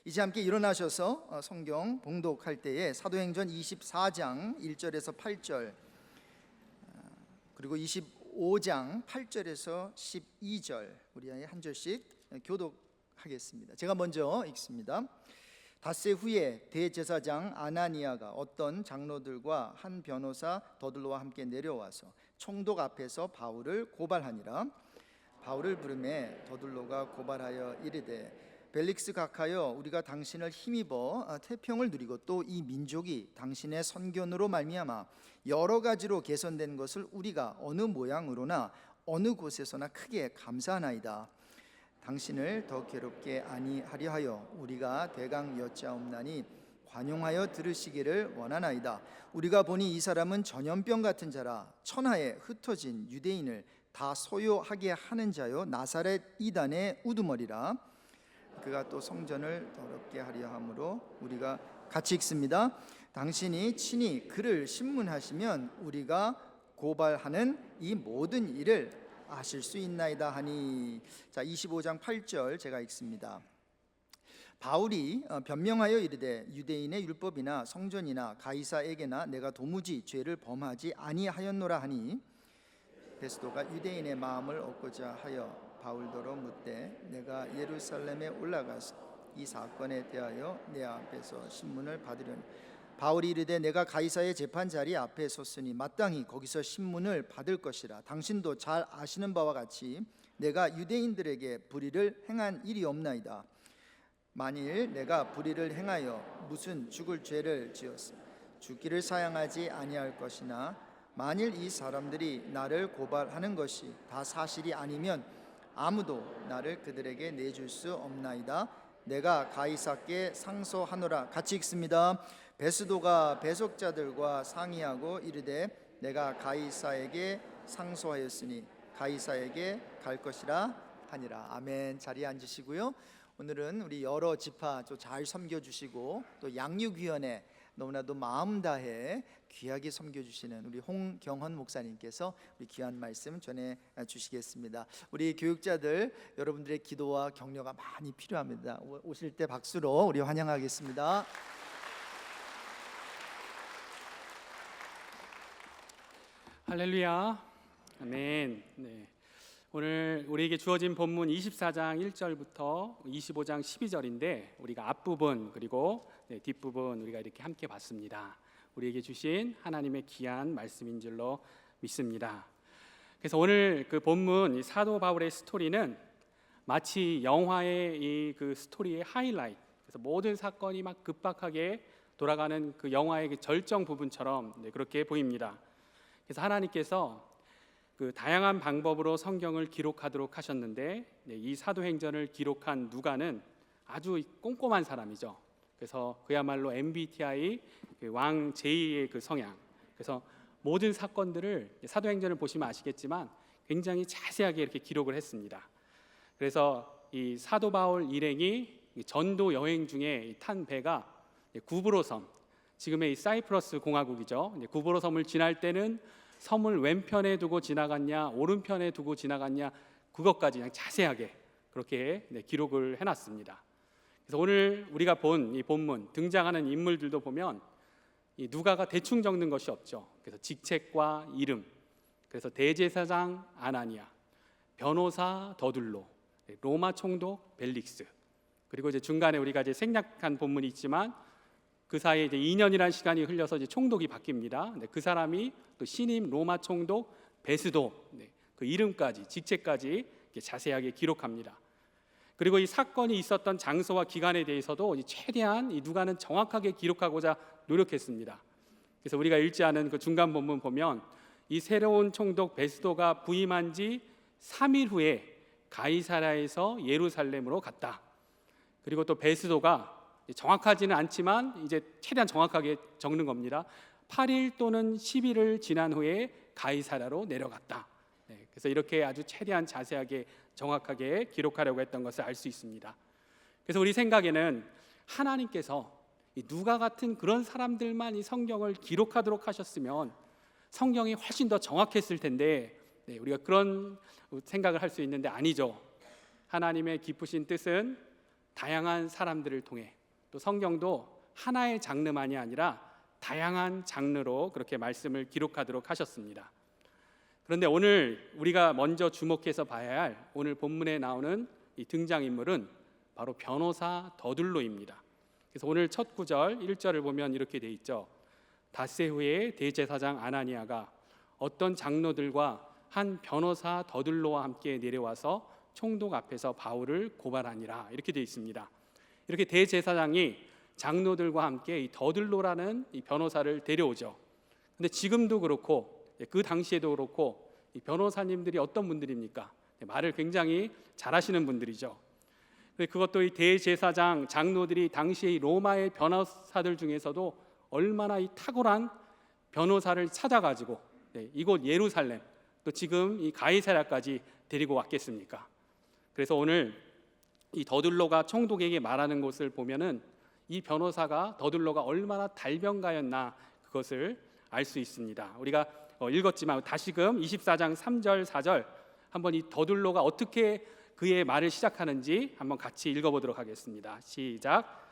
이제 함께 일어나셔서 성경 봉독할 때에 사도행전 24장 1절에서 8절 그리고 25장 8절에서 12절 우리 한 절씩 교독하겠습니다. 제가 먼저 읽습니다. 닷새 후에 대제사장 아나니아가 어떤 장로들과 한 변호사 더들로와 함께 내려와서 총독 앞에서 바울을 고발하니라. 바울을 부르매 더들로가 고발하여 이르되 벨릭스 각하여, 우리가 당신을 힘입어 태평을 누리고 또 이 민족이 당신의 선견으로 말미암아 여러 가지로 개선된 것을 우리가 어느 모양으로나 어느 곳에서나 크게 감사하나이다. 당신을 더 괴롭게 아니하려 하여 우리가 대강 여짜옵나니 관용하여 들으시기를 원하나이다. 우리가 보니 이 사람은 전염병 같은 자라 천하에 흩어진 유대인을 다 소요하게 하는 자요 나사렛 이단의 우두머리라. 그가 또 성전을 더럽게 하려 함으로 우리가 같이 읽습니다. 당신이 친히 그를 신문하시면 우리가 고발하는 이 모든 일을 아실 수 있나이다 하니. 자, 25장 8절 제가 읽습니다. 바울이 변명하여 이르되 유대인의 율법이나 성전이나 가이사에게나 내가 도무지 죄를 범하지 아니하였노라 하니, 베스도가 유대인의 마음을 얻고자 하여 바울더러 묻되 내가 예루살렘에 올라가서 이 사건에 대하여 내 앞에서 신문을 받으려니. 바울이 이르되 내가 가이사의 재판 자리 앞에 섰으니 마땅히 거기서 신문을 받을 것이라. 당신도 잘 아시는 바와 같이 내가 유대인들에게 불의를 행한 일이 없나이다. 만일 내가 불의를 행하여 무슨 죽을 죄를 지었으 죽기를 사양하지 아니할 것이나, 만일 이 사람들이 나를 고발하는 것이 다 사실이 아니면 아무도 나를 그들에게 내줄 수 없나이다. 내가 가이사께 상소하노라. 같이 읽습니다. 베스도가 배속자들과 상의하고 이르되 내가 가이사에게 상소하였으니 가이사에게 갈 것이라 하니라. 아멘. 자리에 앉으시고요. 오늘은 우리 여러 지파 잘 섬겨주시고 또 양육위원회 너무나도 마음 다해 귀하게 섬겨주시는 우리 홍경헌 목사님께서 우리 귀한 말씀 전해 주시겠습니다. 우리 교육자들 여러분들의 기도와 격려가 많이 필요합니다. 오실 때 박수로 우리 환영하겠습니다. 할렐루야. 아멘. 네. 오늘 우리에게 주어진 본문 24장 1절부터 25장 12절인데 우리가 앞부분 그리고 뒷부분 우리가 이렇게 함께 봤습니다. 우리에게 주신 하나님의 귀한 말씀인 줄로 믿습니다. 그래서 오늘 그 본문 사도 바울의 스토리는 마치 영화의 이 그 스토리의 하이라이트, 그래서 모든 사건이 막 급박하게 돌아가는 그 영화의 그 절정 부분처럼 그렇게 보입니다. 그래서 하나님께서 그 다양한 방법으로 성경을 기록하도록 하셨는데 이 사도행전을 기록한 누가는 아주 꼼꼼한 사람이죠. 그래서 그야말로 MBTI 왕 제2의 그 성향. 그래서 모든 사건들을 사도행전을 보시면 아시겠지만 굉장히 자세하게 이렇게 기록을 했습니다. 그래서 이 사도 바울 일행이 전도 여행 중에 탄 배가 구브로 섬, 지금의 이 사이프러스 공화국이죠. 구브로 섬을 지날 때는 섬을 왼편에 두고 지나갔냐 오른편에 두고 지나갔냐 그것까지 그냥 자세하게 그렇게 기록을 해놨습니다. 그래서 오늘 우리가 본 이 본문 등장하는 인물들도 보면 이 누가가 대충 적는 것이 없죠. 그래서 직책과 이름, 그래서 대제사장 아나니아, 변호사 더둘로, 로마 총독 벨릭스, 그리고 이제 중간에 우리가 이제 생략한 본문이 있지만 그 사이에 이제 2년이라는 시간이 흘려서 이제 총독이 바뀝니다. 그 사람이 또 신임 로마 총독 베스도, 그 이름까지 직책까지 이렇게 자세하게 기록합니다. 그리고 이 사건이 있었던 장소와 기간에 대해서도 최대한 이 누가는 정확하게 기록하고자 노력했습니다. 그래서 우리가 읽지 않은 그 중간 본문 보면 이 새로운 총독 베스도가 부임한 지 3일 후에 가이사랴에서 예루살렘으로 갔다. 그리고 또 베스도가 정확하지는 않지만 이제 최대한 정확하게 적는 겁니다. 8일 또는 10일을 지난 후에 가이사랴로 내려갔다. 그래서 이렇게 아주 최대한 자세하게 정확하게 기록하려고 했던 것을 알 수 있습니다. 그래서 우리 생각에는 하나님께서 이 누가 같은 그런 사람들만 이 성경을 기록하도록 하셨으면 성경이 훨씬 더 정확했을 텐데 우리가 그런 생각을 할 수 있는데 아니죠. 하나님의 기쁘신 뜻은 다양한 사람들을 통해 또 성경도 하나의 장르만이 아니라 다양한 장르로 그렇게 말씀을 기록하도록 하셨습니다. 그런데 오늘 우리가 먼저 주목해서 봐야 할 오늘 본문에 나오는 이 등장인물은 바로 변호사 더둘로입니다. 그래서 오늘 첫 구절 1절을 보면 이렇게 돼 있죠. 닷새 후에 대제사장 아나니아가 어떤 장로들과 한 변호사 더둘로와 함께 내려와서 총독 앞에서 바울을 고발하니라, 이렇게 돼 있습니다. 이렇게 대제사장이 장로들과 함께 이 더둘로라는 이 변호사를 데려오죠. 근데 지금도 그렇고 그 당시에도 그렇고 이 변호사님들이 어떤 분들입니까? 말을 굉장히 잘하시는 분들이죠. 그것도 이 대제사장 장로들이 당시에 이 로마의 변호사들 중에서도 얼마나 이 탁월한 변호사를 찾아가지고 이곳 예루살렘 또 지금 이 가이사랴까지 데리고 왔겠습니까? 그래서 오늘 이 더둘로가 총독에게 말하는 것을 보면은 이 변호사가 더둘로가 얼마나 달변가였나 그것을 알 수 있습니다. 우리가 읽었지만 다시금 24장 3절 4절 한번 이 더둘로가 어떻게 그의 말을 시작하는지 한번 같이 읽어보도록 하겠습니다. 시작.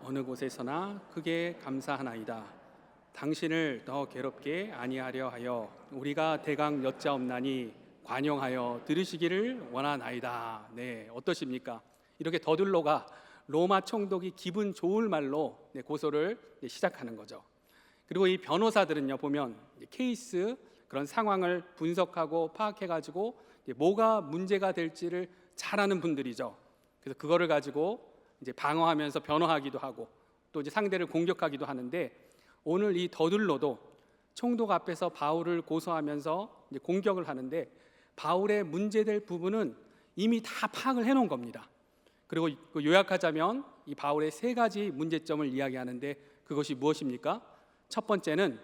어느 곳에서나 크게 감사하나이다. 당신을 더 괴롭게 아니하려 하여 우리가 대강 여짜옵나니 관용하여 들으시기를 원하나이다. 네, 어떠십니까? 이렇게 더둘로가 로마 총독이 기분 좋을 말로 고소를 시작하는 거죠. 그리고 이 변호사들은요, 보면 케이스 그런 상황을 분석하고 파악해가지고 뭐가 문제가 될지를 잘 아는 분들이죠. 그래서 그거를 가지고 이제 방어하면서 변호하기도 하고 또 이제 상대를 공격하기도 하는데, 오늘 이 더둘로도 총독 앞에서 바울을 고소하면서 이제 공격을 하는데 바울의 문제될 부분은 이미 다 파악을 해놓은 겁니다. 그리고 요약하자면 이 바울의 세 가지 문제점을 이야기하는데 그것이 무엇입니까? 첫 번째는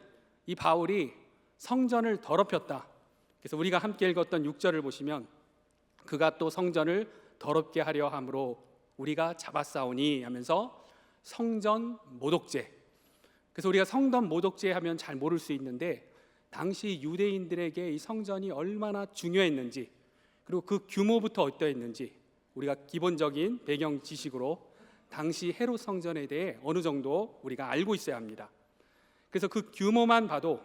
이 바울이 성전을 더럽혔다. 그래서 우리가 함께 읽었던 6절을 보시면 그가 또 성전을 더럽게 하려 함으로 우리가 잡았사오니 하면서 성전 모독죄. 그래서 우리가 성전 모독죄 하면 잘 모를 수 있는데 당시 유대인들에게 이 성전이 얼마나 중요했는지 그리고 그 규모부터 어떠했는지 우리가 기본적인 배경 지식으로 당시 헤롯 성전에 대해 어느 정도 우리가 알고 있어야 합니다. 그래서 그 규모만 봐도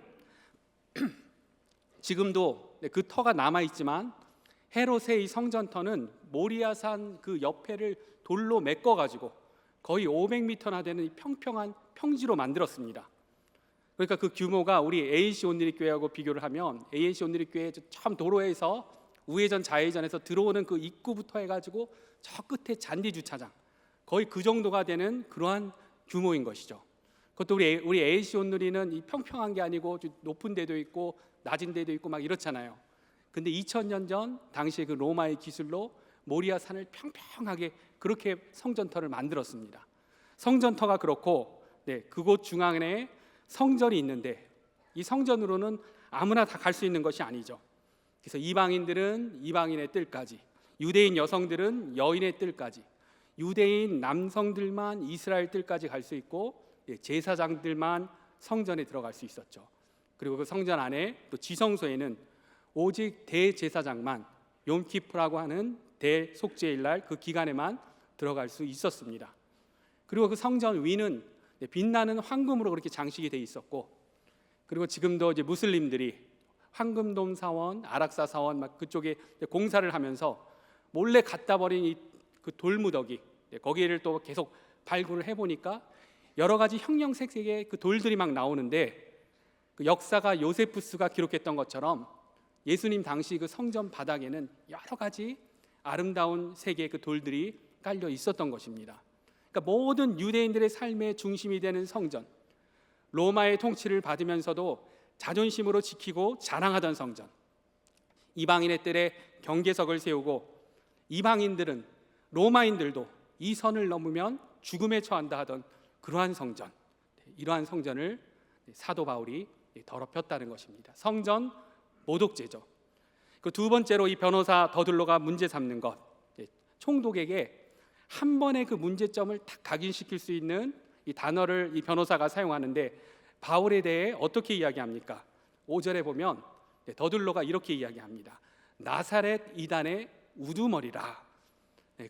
지금도 그 터가 남아있지만 헤롯의 이 성전터는 모리아산 그 옆에를 돌로 메꿔가지고 거의 500m나 되는 이 평평한 평지로 만들었습니다. 그러니까 그 규모가 우리 ANC 온누리교회하고 비교를 하면 ANC 온누리교회 처음 도로에서 우회전 좌회전에서 들어오는 그 입구부터 해가지고 저 끝에 잔디 주차장 거의 그 정도가 되는 그러한 규모인 것이죠. 그것도 우리 ANC 온누리는 이 평평한 게 아니고 높은 데도 있고 낮은 데도 있고 막 이렇잖아요. 근데 2000년 전 당시에 그 로마의 기술로 모리아 산을 평평하게 그렇게 성전터를 만들었습니다. 성전터가 그렇고 그곳 중앙에 성전이 있는데 이 성전으로는 아무나 다 갈 수 있는 것이 아니죠. 그래서 이방인들은 이방인의 뜰까지, 유대인 여성들은 여인의 뜰까지, 유대인 남성들만 이스라엘 뜰까지 갈 수 있고 제사장들만 성전에 들어갈 수 있었죠. 그리고 그 성전 안에 또 지성소에는 오직 대제사장만 욤키프라고 하는 대속죄일 날 그 기간에만 들어갈 수 있었습니다. 그리고 그 성전 위는 빛나는 황금으로 그렇게 장식이 돼 있었고, 그리고 지금도 이제 무슬림들이 황금돔 사원, 아락사 사원 막 그쪽에 공사를 하면서 몰래 갖다 버린 그 돌무더기 거기를 또 계속 발굴을 해보니까 여러 가지 형형색색의 그 돌들이 막 나오는데, 그 역사가 요세푸스가 기록했던 것처럼 예수님 당시 그 성전 바닥에는 여러 가지 아름다운 색의 그 돌들이 깔려 있었던 것입니다. 그러니까 모든 유대인들의 삶의 중심이 되는 성전, 로마의 통치를 받으면서도 자존심으로 지키고 자랑하던 성전, 이방인의 뜰에 경계석을 세우고 이방인들은 로마인들도 이 선을 넘으면 죽음에 처한다 하던 그러한 성전, 이러한 성전을 사도 바울이 더럽혔다는 것입니다. 성전 모독죄죠. 그 두 번째로 이 변호사 더둘로가 문제 삼는 것, 총독에게 한 번에 그 문제점을 딱 각인시킬 수 있는 이 단어를 이 변호사가 사용하는데 바울에 대해 어떻게 이야기합니까? 5절에 보면 더둘로가 이렇게 이야기합니다. 나사렛 이단의 우두머리라.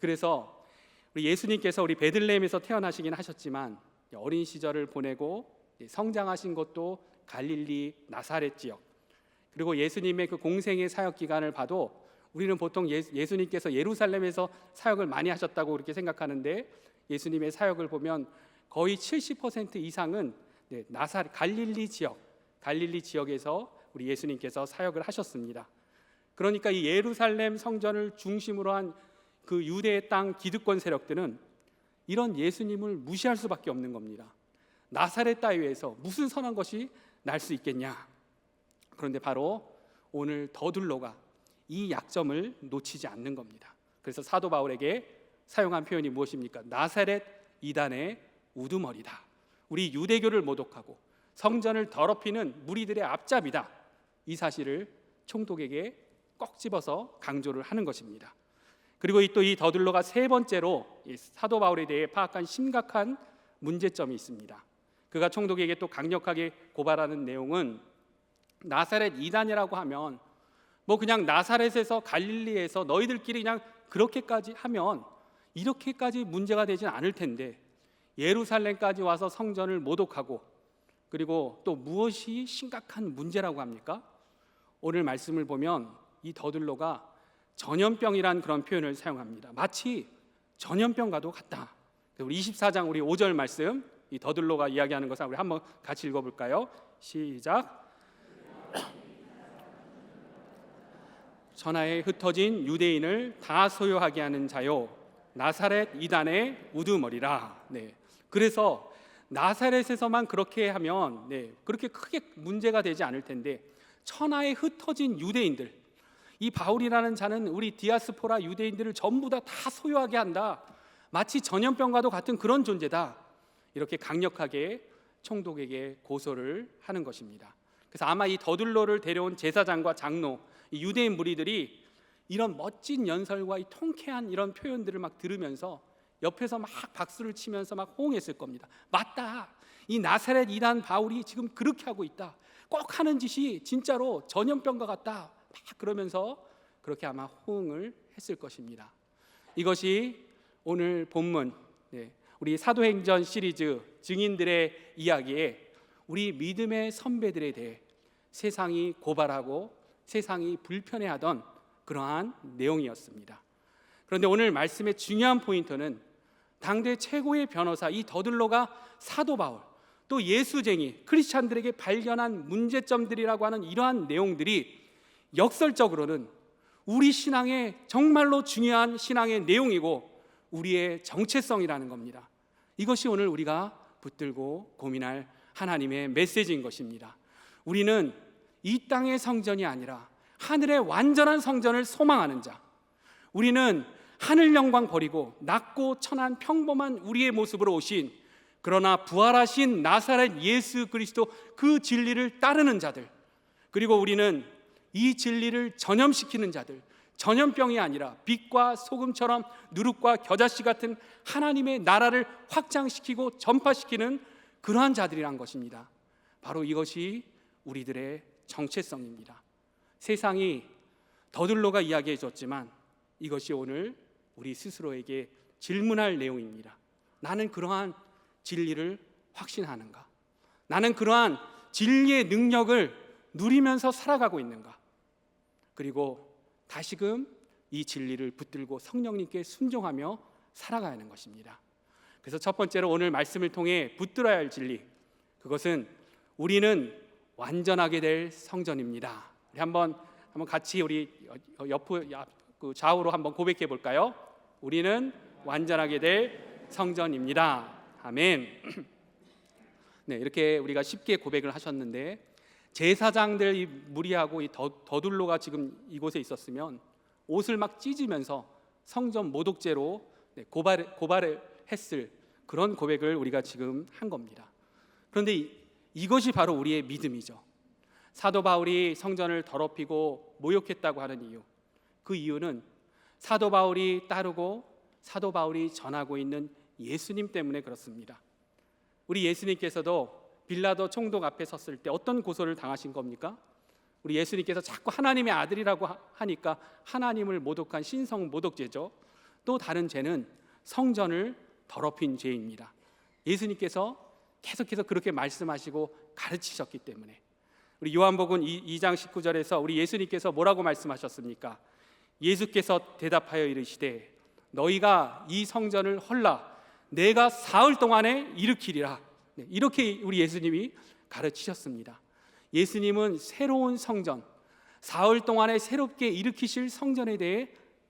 그래서 우리 예수님께서 우리 베들레헴에서 태어나시긴 하셨지만 어린 시절을 보내고 성장하신 곳도 갈릴리 나사렛 지역, 그리고 예수님의 그 공생의 사역 기간을 봐도 우리는 보통 예수님께서 예루살렘에서 사역을 많이 하셨다고 그렇게 생각하는데, 예수님의 사역을 보면 거의 70% 이상은 갈릴리 지역에서 우리 예수님께서 사역을 하셨습니다. 그러니까 이 예루살렘 성전을 중심으로 한 그 유대의 땅 기득권 세력들은 이런 예수님을 무시할 수밖에 없는 겁니다. 나사렛 따위에서 무슨 선한 것이 날 수 있겠냐. 그런데 바로 오늘 더둘로가 이 약점을 놓치지 않는 겁니다. 그래서 사도 바울에게 사용한 표현이 무엇입니까? 나사렛 이단의 우두머리다. 우리 유대교를 모독하고 성전을 더럽히는 무리들의 앞잡이다. 이 사실을 총독에게 꼭 집어서 강조를 하는 것입니다. 그리고 또 이 더둘로가 세 번째로 사도 바울에 대해 파악한 심각한 문제점이 있습니다. 그가 총독에게 또 강력하게 고발하는 내용은, 나사렛 이단이라고 하면 뭐 그냥 나사렛에서 갈릴리에서 너희들끼리 그냥 그렇게까지 하면 이렇게까지 문제가 되진 않을 텐데, 예루살렘까지 와서 성전을 모독하고, 그리고 또 무엇이 심각한 문제라고 합니까? 오늘 말씀을 보면 이 더둘로가 전염병이란 그런 표현을 사용합니다. 마치 전염병과도 같다. 우리 24장 우리 5절 말씀, 이 더둘로가 이야기하는 것을 우리 한번 같이 읽어볼까요? 시작. 천하에 흩어진 유대인을 다 소유하게 하는 자요, 나사렛 이단의 우두머리라. 그래서 나사렛에서만 그렇게 하면 그렇게 크게 문제가 되지 않을 텐데, 천하에 흩어진 유대인들, 이 바울이라는 자는 우리 디아스포라 유대인들을 전부 다 소유하게 한다. 마치 전염병과도 같은 그런 존재다. 이렇게 강력하게 총독에게 고소를 하는 것입니다. 그래서 아마 이 더둘로를 데려온 제사장과 장로, 이 유대인 무리들이 이런 멋진 연설과 이 통쾌한 이런 표현들을 막 들으면서 옆에서 막 박수를 치면서 막 호응했을 겁니다. 맞다. 이 나사렛 이단 바울이 지금 그렇게 하고 있다. 꼭 하는 짓이 진짜로 전염병과 같다. 막 그러면서 그렇게 아마 호응을 했을 것입니다. 이것이 오늘 본문, 우리 사도행전 시리즈 증인들의 이야기에 우리 믿음의 선배들에 대해 세상이 고발하고 세상이 불편해하던 그러한 내용이었습니다. 그런데 오늘 말씀의 중요한 포인트는 당대 최고의 변호사 이 더둘로가 사도 바울, 또 예수쟁이 크리스찬들에게 발견한 문제점들이라고 하는 이러한 내용들이 역설적으로는 우리 신앙의 정말로 중요한 신앙의 내용이고 우리의 정체성이라는 겁니다. 이것이 오늘 우리가 붙들고 고민할 하나님의 메시지인 것입니다. 우리는 이 땅의 성전이 아니라 하늘의 완전한 성전을 소망하는 자, 우리는 하늘 영광 버리고 낮고 천한 평범한 우리의 모습으로 오신, 그러나 부활하신 나사렛 예수 그리스도 그 진리를 따르는 자들, 그리고 우리는 이 진리를 전염시키는 자들, 전염병이 아니라 빛과 소금처럼 누룩과 겨자씨 같은 하나님의 나라를 확장시키고 전파시키는 그러한 자들이란 것입니다. 바로 이것이 우리들의 정체성입니다. 세상이 더둘로가 이야기해 줬지만 이것이 오늘 우리 스스로에게 질문할 내용입니다. 나는 그러한 진리를 확신하는가? 나는 그러한 진리의 능력을 누리면서 살아가고 있는가? 그리고 다시금 이 진리를 붙들고 성령님께 순종하며 살아가야 하는 것입니다. 그래서 첫 번째로 오늘 말씀을 통해 붙들어야 할 진리, 그것은 우리는 완전하게 될 성전입니다. 우리 한번 같이 우리 좌우로 한번 고백해 볼까요? 우리는 완전하게 될 성전입니다. 아멘. 이렇게 우리가 쉽게 고백을 하셨는데, 제사장들 이 무리하고 이 더둘로가 지금 이곳에 있었으면 옷을 막 찢으면서 성전 모독죄로 고발을 했을 그런 고백을 우리가 지금 한 겁니다. 그런데 이것이 바로 우리의 믿음이죠. 사도 바울이 성전을 더럽히고 모욕했다고 하는 이유, 그 이유는 사도 바울이 따르고 사도 바울이 전하고 있는 예수님 때문에 그렇습니다. 우리 예수님께서도 빌라도 총독 앞에 섰을 때 어떤 고소를 당하신 겁니까? 우리 예수님께서 자꾸 하나님의 아들이라고 하니까 하나님을 모독한 신성 모독죄죠. 또 다른 죄는 성전을 더럽힌 죄입니다. 예수님께서 계속해서 그렇게 말씀하시고 가르치셨기 때문에. 우리 요한복음 2장 19절에서 우리 예수님께서 뭐라고 말씀하셨습니까? 예수께서 대답하여 이르시되 너희가 이 성전을 헐라 내가 사흘 동안에 일으키리라. 이렇게 우리 예수님이 가르치셨습니다. 예수님은 새로운 성전, 사흘 동안에 새롭게 일으키실 성전에 대해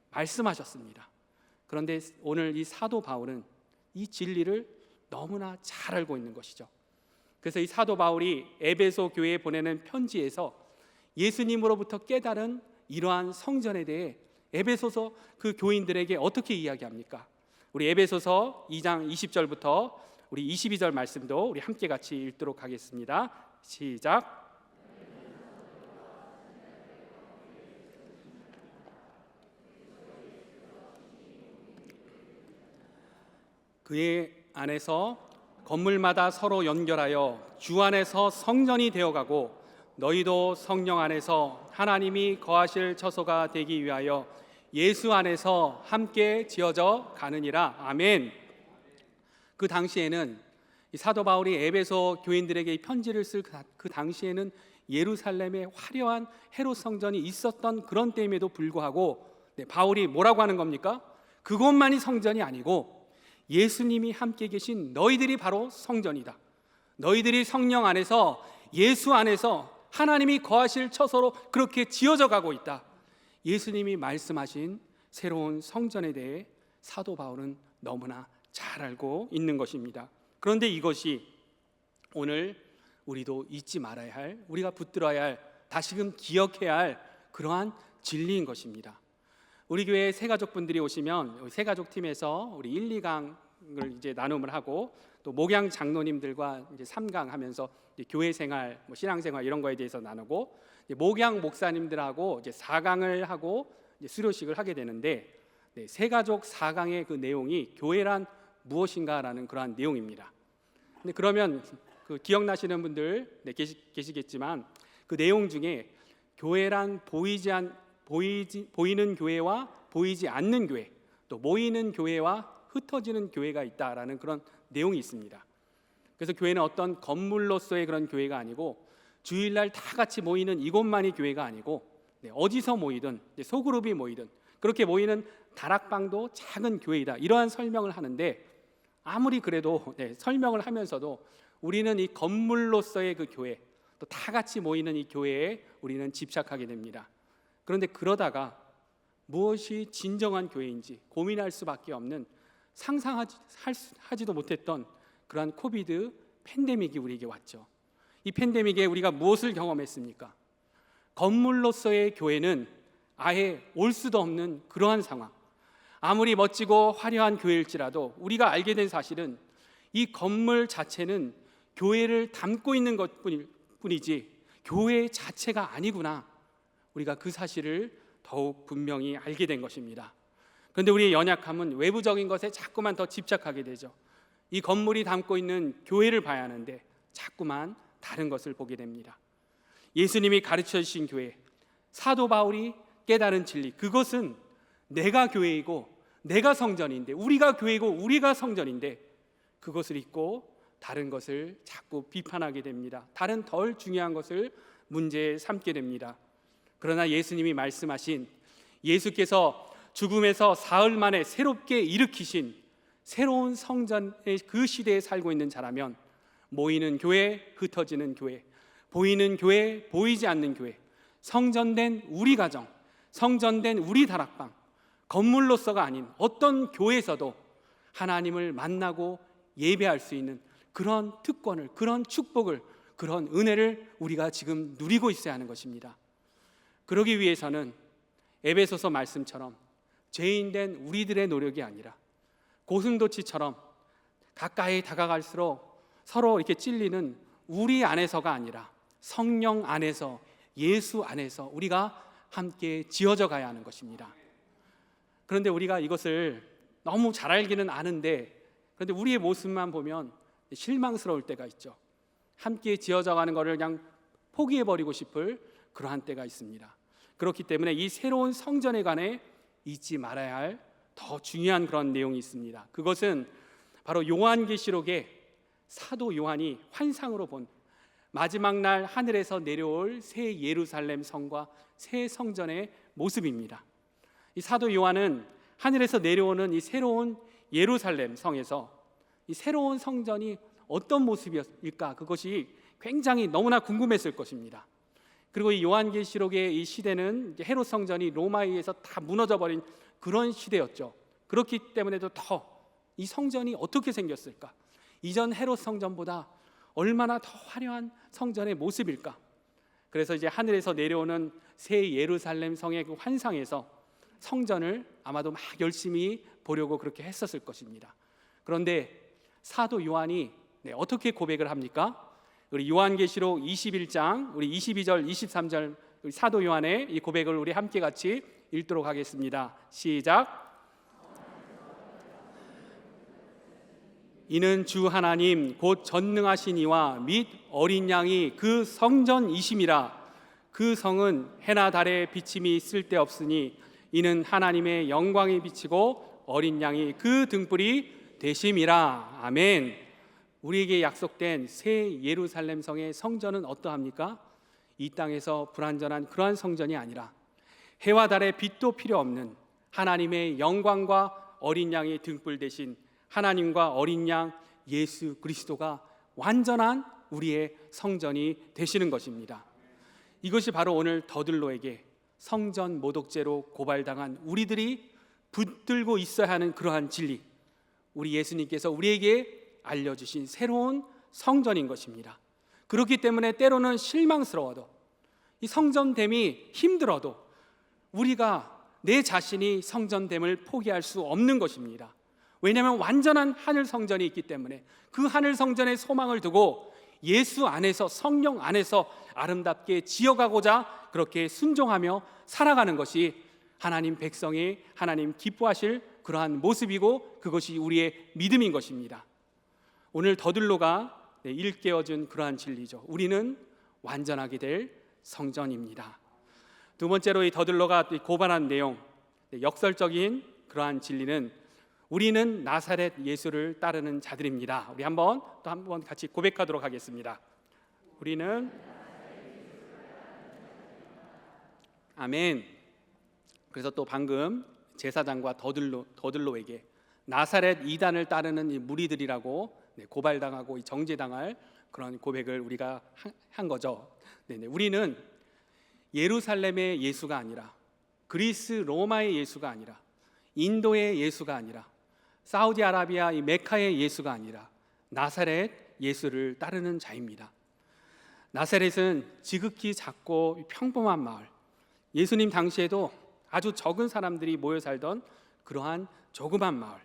말씀하셨습니다. 그런데 오늘 이 사도 바울은 이 진리를 너무나 잘 알고 있는 것이죠. 그래서 이 사도 바울이 에베소 교회에 보내는 편지에서 예수님으로부터 깨달은 이러한 성전에 대해 에베소서 그 교인들에게 어떻게 이야기합니까? 우리 에베소서 2장 20절부터 우리 22절 말씀도 우리 함께 같이 읽도록 하겠습니다. 시작. 그의 안에서 건물마다 서로 연결하여 주 안에서 성전이 되어가고 너희도 성령 안에서 하나님이 거하실 처소가 되기 위하여 예수 안에서 함께 지어져 가느니라. 아멘. 그 당시에는 이 사도 바울이 에베소 교인들에게 이 편지를 쓸 그 당시에는 예루살렘에 화려한 헤롯 성전이 있었던 그런 때임에도 불구하고 바울이 뭐라고 하는 겁니까? 그것만이 성전이 아니고 예수님이 함께 계신 너희들이 바로 성전이다. 너희들이 성령 안에서 예수 안에서 하나님이 거하실 처소로 그렇게 지어져 가고 있다. 예수님이 말씀하신 새로운 성전에 대해 사도 바울은 너무나 잘 알고 있는 것입니다. 그런데 이것이 오늘 우리도 잊지 말아야 할, 우리가 붙들어야 할, 다시금 기억해야 할 그러한 진리인 것입니다. 우리 교회 새가족분들이 오시면 새가족팀에서 우리 1, 2강을 이제 나눔을 하고 또 목양 장로님들과 이제 3강 하면서 이제 교회 생활, 신앙 생활 이런 거에 대해서 나누고 목양 목사님들하고 이제 4강을 하고 이제 수료식을 하게 되는데 새가족 4강의 그 내용이 교회란 무엇인가라는 그러한 내용입니다. 근데 그러면 그 기억나시는 분들 계시겠지만 그 내용 중에 교회란 보이는 교회와 보이지 않는 교회, 또 모이는 교회와 흩어지는 교회가 있다라는 그런 내용이 있습니다. 그래서 교회는 어떤 건물로서의 그런 교회가 아니고 주일날 다 같이 모이는 이곳만이 교회가 아니고 어디서 모이든 소그룹이 모이든 그렇게 모이는 다락방도 작은 교회이다. 이러한 설명을 하는데 아무리 그래도 설명을 하면서도 우리는 이 건물로서의 그 교회, 또 다 같이 모이는 이 교회에 우리는 집착하게 됩니다. 그런데 그러다가 무엇이 진정한 교회인지 고민할 수밖에 없는 상상하지도 못했던 그러한 코비드 팬데믹이 우리에게 왔죠. 이 팬데믹에 우리가 무엇을 경험했습니까? 건물로서의 교회는 아예 올 수도 없는 그러한 상황. 아무리 멋지고 화려한 교회일지라도 우리가 알게 된 사실은 이 건물 자체는 교회를 담고 있는 것뿐이지 교회 자체가 아니구나. 우리가 그 사실을 더욱 분명히 알게 된 것입니다. 그런데 우리의 연약함은 외부적인 것에 자꾸만 더 집착하게 되죠. 이 건물이 담고 있는 교회를 봐야 하는데 자꾸만 다른 것을 보게 됩니다. 예수님이 가르쳐 주신 교회, 사도 바울이 깨달은 진리, 그것은 내가 교회이고 내가 성전인데, 우리가 교회고 우리가 성전인데 그것을 잊고 다른 것을 자꾸 비판하게 됩니다. 다른 덜 중요한 것을 문제 삼게 됩니다. 그러나 예수님이 말씀하신, 예수께서 죽음에서 사흘 만에 새롭게 일으키신 새로운 성전의 그 시대에 살고 있는 자라면 모이는 교회, 흩어지는 교회, 보이는 교회, 보이지 않는 교회, 성전된 우리 가정, 성전된 우리 다락방, 건물로서가 아닌 어떤 교회에서도 하나님을 만나고 예배할 수 있는 그런 특권을, 그런 축복을, 그런 은혜를 우리가 지금 누리고 있어야 하는 것입니다. 그러기 위해서는 에베소서 말씀처럼 죄인된 우리들의 노력이 아니라 고슴도치처럼 가까이 다가갈수록 서로 이렇게 찔리는 우리 안에서가 아니라 성령 안에서, 예수 안에서 우리가 함께 지어져 가야 하는 것입니다. 그런데 우리가 이것을 너무 잘 알기는 아는데, 그런데 우리의 모습만 보면 실망스러울 때가 있죠. 함께 지어져가는 것을 그냥 포기해버리고 싶을 그러한 때가 있습니다. 그렇기 때문에 이 새로운 성전에 관해 잊지 말아야 할 더 중요한 그런 내용이 있습니다. 그것은 바로 요한계시록에 사도 요한이 환상으로 본 마지막 날 하늘에서 내려올 새 예루살렘 성과 새 성전의 모습입니다. 이 사도 요한은 하늘에서 내려오는 이 새로운 예루살렘 성에서 이 새로운 성전이 어떤 모습일까, 그것이 굉장히 너무나 궁금했을 것입니다. 그리고 이 요한계시록의 이 시대는 헤롯 성전이 로마에 의해서 다 무너져 버린 그런 시대였죠. 그렇기 때문에도 더 이 성전이 어떻게 생겼을까, 이전 헤롯 성전보다 얼마나 더 화려한 성전의 모습일까. 그래서 이제 하늘에서 내려오는 새 예루살렘 성의 그 환상에서 성전을 아마도 막 열심히 보려고 그렇게 했었을 것입니다. 그런데 사도 요한이 어떻게 고백을 합니까? 우리 요한계시록 21장 우리 22절 23절 우리 사도 요한의 이 고백을 우리 함께 같이 읽도록 하겠습니다. 시작. 이는 주 하나님 곧 전능하신 이와 및 어린 양이 그 성전이심이라. 그 성은 해나 달의 비침이 쓸데없으니 이는 하나님의 영광이 비치고 어린 양이 그 등불이 되심이라. 아멘. 우리에게 약속된 새 예루살렘 성의 성전은 어떠합니까? 이 땅에서 불완전한 그러한 성전이 아니라 해와 달의 빛도 필요 없는 하나님의 영광과 어린 양의 등불 대신 하나님과 어린 양 예수 그리스도가 완전한 우리의 성전이 되시는 것입니다. 이것이 바로 오늘 더들로에게 성전 모독죄로 고발당한 우리들이 붙들고 있어야 하는 그러한 진리, 우리 예수님께서 우리에게 알려주신 새로운 성전인 것입니다. 그렇기 때문에 때로는 실망스러워도, 이 성전됨이 힘들어도 우리가 내 자신이 성전됨을 포기할 수 없는 것입니다. 왜냐하면 완전한 하늘 성전이 있기 때문에 그 하늘 성전의 소망을 두고 예수 안에서, 성령 안에서 아름답게 지어가고자 그렇게 순종하며 살아가는 것이 하나님 백성이 하나님 기뻐하실 그러한 모습이고, 그것이 우리의 믿음인 것입니다. 오늘 더들로가 일깨워준 그러한 진리죠. 우리는 완전하게 될 성전입니다. 두 번째로 이 더들로가 고발한 내용, 역설적인 그러한 진리는 우리는 나사렛 예수를 따르는 자들입니다. 우리 한번 같이 고백하도록 하겠습니다. 우리는 아멘. 그래서 또 방금 제사장과 더들로에게 나사렛 이단을 따르는 이 무리들이라고 고발당하고 정죄당할 그런 고백을 우리가 한 거죠. 우리는 예루살렘의 예수가 아니라, 그리스 로마의 예수가 아니라, 인도의 예수가 아니라, 사우디아라비아 이 메카의 예수가 아니라 나사렛 예수를 따르는 자입니다. 나사렛은 지극히 작고 평범한 마을, 예수님 당시에도 아주 적은 사람들이 모여 살던 그러한 조그만 마을.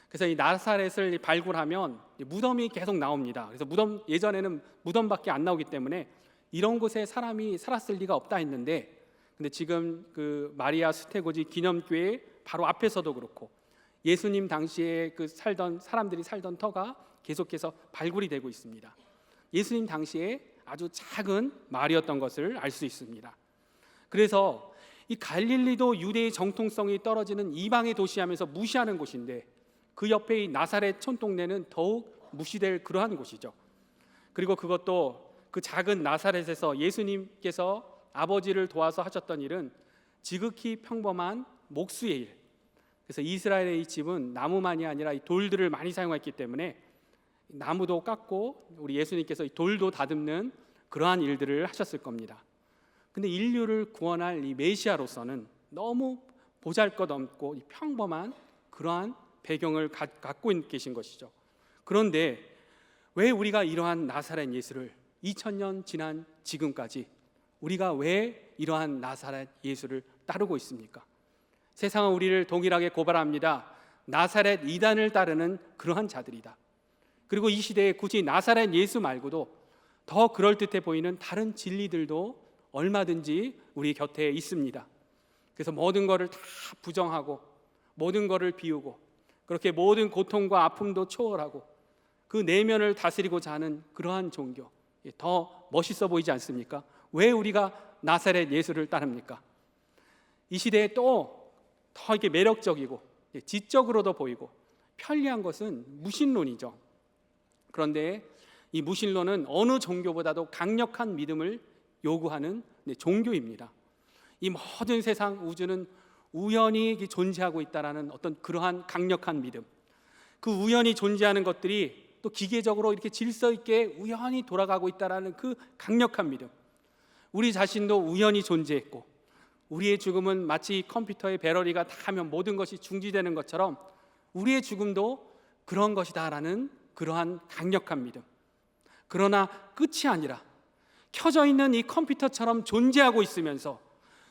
그래서 이 나사렛을 발굴하면 무덤이 계속 나옵니다. 그래서 예전에는 무덤밖에 안 나오기 때문에 이런 곳에 사람이 살았을 리가 없다 했는데, 근데 지금 그 마리아 수태고지 기념교회 바로 앞에서도 그렇고 예수님 당시에 그 사람들이 살던 터가 계속해서 발굴이 되고 있습니다. 예수님 당시에 아주 작은 마을이었던 것을 알 수 있습니다. 그래서 이 갈릴리도 유대의 정통성이 떨어지는 이방의 도시하면서 무시하는 곳인데, 그 옆에 이 나사렛 촌동네는 더욱 무시될 그러한 곳이죠. 그리고 그것도 그 작은 나사렛에서 예수님께서 아버지를 도와서 하셨던 일은 지극히 평범한 목수의 일. 그래서 이스라엘의 이 집은 나무만이 아니라 이 돌들을 많이 사용했기 때문에 나무도 깎고 우리 예수님께서 이 돌도 다듬는 그러한 일들을 하셨을 겁니다. 근데 인류를 구원할 이 메시아로서는 너무 보잘것없고 평범한 그러한 배경을 갖고 계신 것이죠. 그런데 왜 우리가 이러한 나사렛 예수를 2000년 지난 지금까지 우리가 왜 이러한 나사렛 예수를 따르고 있습니까? 세상은 우리를 동일하게 고발합니다. 나사렛 이단을 따르는 그러한 자들이다. 그리고 이 시대에 굳이 나사렛 예수 말고도 더 그럴듯해 보이는 다른 진리들도 얼마든지 우리 곁에 있습니다. 그래서 모든 것을 다 부정하고 모든 것을 비우고 그렇게 모든 고통과 아픔도 초월하고 그 내면을 다스리고자 하는 그러한 종교, 더 멋있어 보이지 않습니까? 왜 우리가 나사렛 예수를 따릅니까? 이 시대에 또 더 이게 매력적이고 지적으로도 보이고 편리한 것은 무신론이죠. 그런데 이 무신론은 어느 종교보다도 강력한 믿음을 요구하는 종교입니다. 이 모든 세상 우주는 우연히 존재하고 있다라는 어떤 그러한 강력한 믿음, 그 우연히 존재하는 것들이 또 기계적으로 이렇게 질서 있게 우연히 돌아가고 있다라는 그 강력한 믿음, 우리 자신도 우연히 존재했고 우리의 죽음은 마치 컴퓨터의 배터리가 다 하면 모든 것이 중지되는 것처럼 우리의 죽음도 그런 것이다라는 그러한 강력한 믿음. 그러나 끝이 아니라 켜져 있는 이 컴퓨터처럼 존재하고 있으면서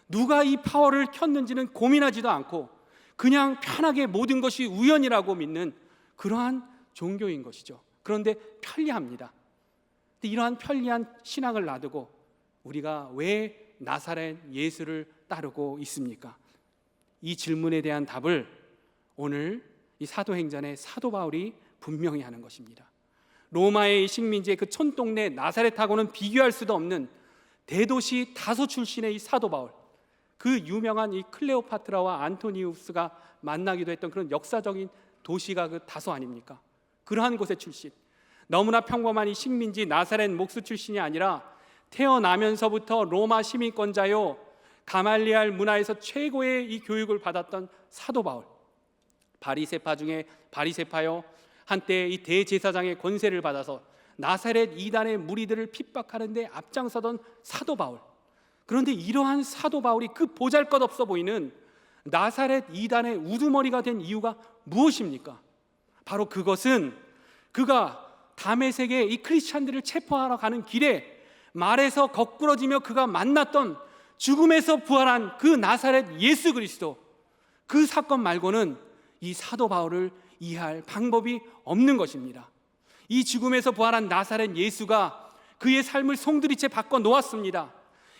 누가 이 파워를 켰는지는 고민하지도 않고 그냥 편하게 모든 것이 우연이라고 믿는 그러한 종교인 것이죠. 그런데 편리합니다. 이러한 편리한 신앙을 놔두고 우리가 왜 나사렛 예수를 따르고 있습니까? 이 질문에 대한 답을 오늘 이 사도행전의 사도 바울이 분명히 하는 것입니다. 로마의 식민지의 그 촌동네 나사렛하고는 비교할 수도 없는 대도시 다소 출신의 이 사도 바울, 그 유명한 이 클레오파트라와 안토니우스가 만나기도 했던 그런 역사적인 도시가 그 다소 아닙니까? 그러한 곳의 출신, 너무나 평범한 이 식민지 나사렛 목수 출신이 아니라 태어나면서부터 로마 시민권자요, 가말리알 문화에서 최고의 이 교육을 받았던 사도 바울, 바리새파 중에 바리새파요, 한때 이 대제사장의 권세를 받아서 나사렛 이단의 무리들을 핍박하는데 앞장서던 사도 바울. 그런데 이러한 사도 바울이 그 보잘것없어 보이는 나사렛 이단의 우두머리가 된 이유가 무엇입니까? 바로 그것은 그가 다메섹에 이 크리스찬들을 체포하러 가는 길에 말에서 거꾸러지며 그가 만났던 죽음에서 부활한 그 나사렛 예수 그리스도, 그 사건 말고는 이 사도 바울을 이해할 방법이 없는 것입니다. 이 죽음에서 부활한 나사렛 예수가 그의 삶을 송두리째 바꿔 놓았습니다.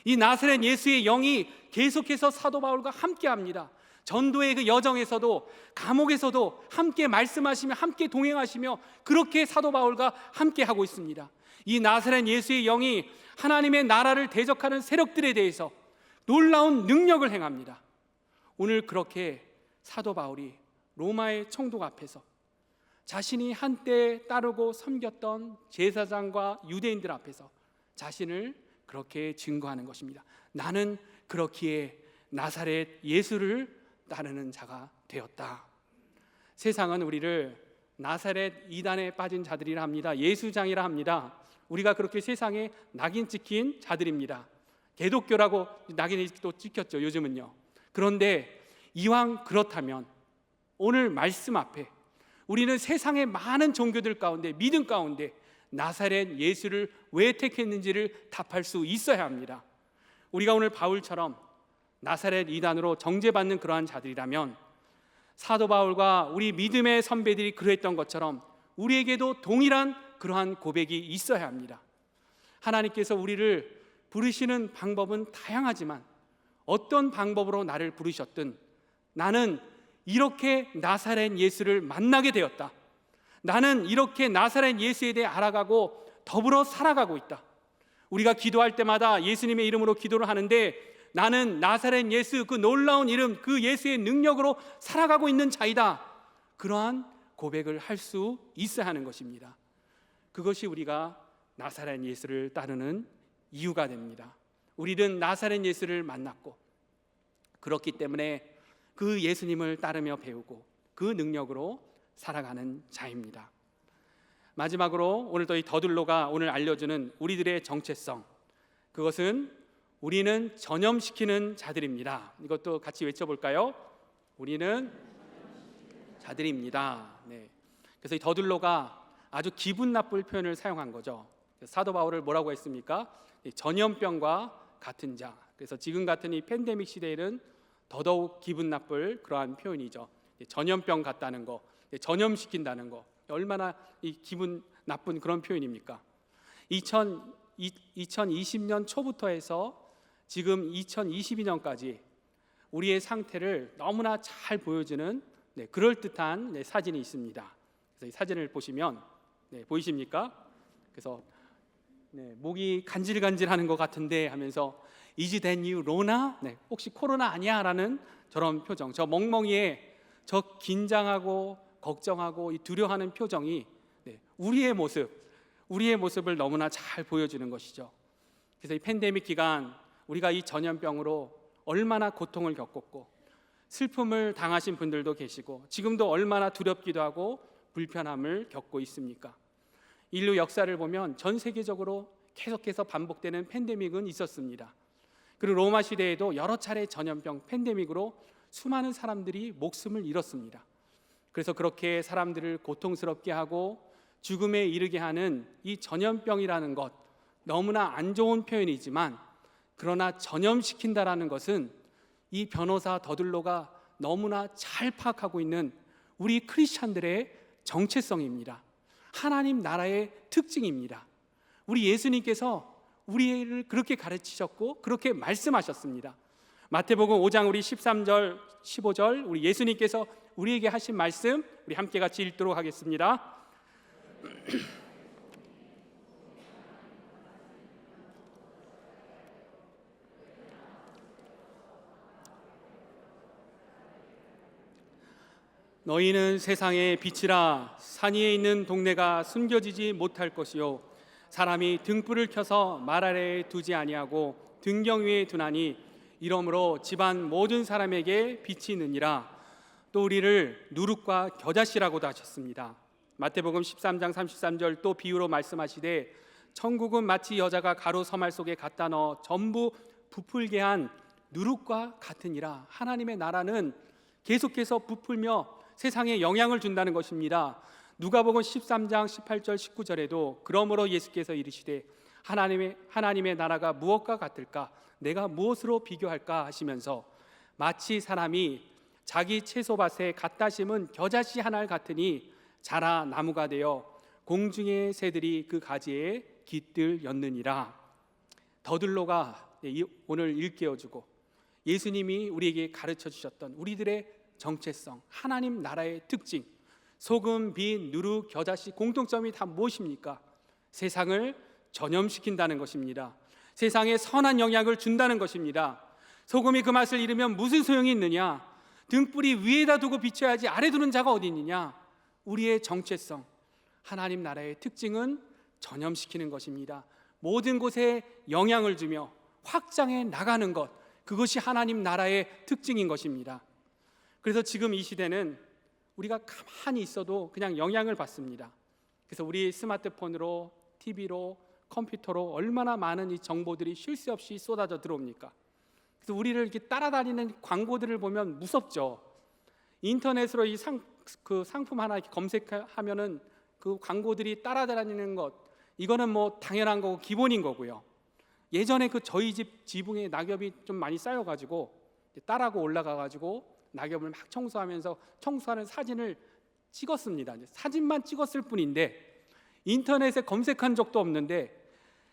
이 나사렛 예수의 영이 계속해서 사도 바울과 함께합니다. 전도의 그 여정에서도, 감옥에서도 함께 말씀하시며 함께 동행하시며 그렇게 사도 바울과 함께하고 있습니다. 이 나사렛 예수의 영이 하나님의 나라를 대적하는 세력들에 대해서 놀라운 능력을 행합니다. 오늘 그렇게 사도 바울이 로마의 총독 앞에서 자신이 한때 따르고 섬겼던 제사장과 유대인들 앞에서 자신을 그렇게 증거하는 것입니다. 나는 그렇기에 나사렛 예수를 따르는 자가 되었다. 세상은 우리를 나사렛 이단에 빠진 자들이라 합니다. 예수장이라 합니다. 우리가 그렇게 세상에 낙인 찍힌 자들입니다. 개독교라고 낙인이 또 찍혔죠, 요즘은요. 그런데 이왕 그렇다면 오늘 말씀 앞에 우리는 세상의 많은 종교들 가운데, 믿음 가운데 나사렛 예수를 왜 택했는지를 답할 수 있어야 합니다. 우리가 오늘 바울처럼 나사렛 이단으로 정죄받는 그러한 자들이라면 사도 바울과 우리 믿음의 선배들이 그랬던 것처럼 우리에게도 동일한 그러한 고백이 있어야 합니다. 하나님께서 우리를 부르시는 방법은 다양하지만 어떤 방법으로 나를 부르셨든 나는 이렇게 나사렛 예수를 만나게 되었다. 나는 이렇게 나사렛 예수에 대해 알아가고 더불어 살아가고 있다. 우리가 기도할 때마다 예수님의 이름으로 기도를 하는데 나는 나사렛 예수, 그 놀라운 이름, 그 예수의 능력으로 살아가고 있는 자이다. 그러한 고백을 할 수 있어야 하는 것입니다. 그것이 우리가 나사렛 예수를 따르는 이유가 됩니다. 우리는 나사렛 예수를 만났고 그렇기 때문에 그 예수님을 따르며 배우고 그 능력으로 살아가는 자입니다. 마지막으로 오늘 또 이 더들로가 오늘 알려주는 우리들의 정체성, 그것은 우리는 전염시키는 자들입니다. 이것도 같이 외쳐볼까요? 우리는 자들입니다. 네. 그래서 이 더들로가 아주 기분 나쁠 표현을 사용한 거죠. 사도 바울을 뭐라고 했습니까? 전염병과 같은 자. 그래서 지금 같은 이 팬데믹 시대에는 더더욱 기분 나쁠 그러한 표현이죠. 전염병 같다는 거, 전염시킨다는 거, 얼마나 이 기분 나쁜 그런 표현입니까? 2020년 초부터 해서 지금 2022년까지 우리의 상태를 너무나 잘 보여주는 그럴듯한 사진이 있습니다. 그래서 이 사진을 보시면 네, 보이십니까? 그래서 목이 간질간질하는 것 같은데 하면서 Is that you, 로나? 혹시 코로나 아니야? 라는 저런 표정, 저 멍멍이의 저 긴장하고 걱정하고 이 두려워하는 표정이 우리의 모습을 너무나 잘 보여주는 것이죠. 그래서 이 팬데믹 기간 우리가 이 전염병으로 얼마나 고통을 겪었고 슬픔을 당하신 분들도 계시고 지금도 얼마나 두렵기도 하고 불편함을 겪고 있습니까? 인류 역사를 보면 전 세계적으로 계속해서 반복되는 팬데믹은 있었습니다. 그리고 로마 시대에도 여러 차례 전염병 팬데믹으로 수많은 사람들이 목숨을 잃었습니다. 그래서 그렇게 사람들을 고통스럽게 하고 죽음에 이르게 하는 이 전염병이라는 것, 너무나 안 좋은 표현이지만 그러나 전염시킨다라는 것은 이 변호사 더들로가 너무나 잘 파악하고 있는 우리 크리스찬들의 정체성입니다. 하나님 나라의 특징입니다. 우리 예수님께서 우리를 그렇게 가르치셨고 그렇게 말씀하셨습니다. 마태복음 5장 우리 13절 15절 우리 예수님께서 우리에게 하신 말씀 우리 함께 같이 읽도록 하겠습니다. 너희는 세상의 빛이라. 산 위에 있는 동네가 숨겨지지 못할 것이요 사람이 등불을 켜서 말 아래에 두지 아니하고 등경 위에 두나니 이러므로 집안 모든 사람에게 빛이 있느니라. 또 우리를 누룩과 겨자씨라고도 하셨습니다. 마태복음 13장 33절 또 비유로 말씀하시되 천국은 마치 여자가 가루 서말 속에 갖다 넣어 전부 부풀게 한 누룩과 같으니라. 하나님의 나라는 계속해서 부풀며 세상에 영향을 준다는 것입니다. 누가복음 13장 18절 19절에도 그러므로 예수께서 이르시되 하나님의 나라가 무엇과 같을까? 내가 무엇으로 비교할까? 하시면서 마치 사람이 자기 채소밭에 갖다 심은 겨자씨 하나를 같으니 자라 나무가 되어 공중의 새들이 그 가지에 깃들 였느니라. 더들로가 오늘 일깨워주고 예수님이 우리에게 가르쳐 주셨던 우리들의 정체성, 하나님 나라의 특징, 소금, 빛, 누룩, 겨자씨 공통점이 다 무엇입니까? 세상을 전염시킨다는 것입니다. 세상에 선한 영향을 준다는 것입니다. 소금이 그 맛을 잃으면 무슨 소용이 있느냐? 등불이 위에다 두고 비춰야지 아래 두는 자가 어디 있느냐? 우리의 정체성, 하나님 나라의 특징은 전염시키는 것입니다. 모든 곳에 영향을 주며 확장해 나가는 것, 그것이 하나님 나라의 특징인 것입니다. 그래서 지금 이 시대는 우리가 가만히 있어도 그냥 영향을 받습니다. 그래서 우리 스마트폰으로, TV로, 컴퓨터로 얼마나 많은 이 정보들이 쉴 새 없이 쏟아져 들어옵니까? 그래서 우리를 이렇게 따라다니는 광고들을 보면 무섭죠. 인터넷으로 그 상품 하나 이렇게 검색하면은 그 광고들이 따라다니는 것, 이거는 뭐 당연한 거고 기본인 거고요. 예전에 그 저희 집 지붕에 낙엽이 좀 많이 쌓여가지고 딸하고 올라가가지고 낙엽을 막 청소하면서 청소하는 사진을 찍었습니다. 사진만 찍었을 뿐인데 인터넷에 검색한 적도 없는데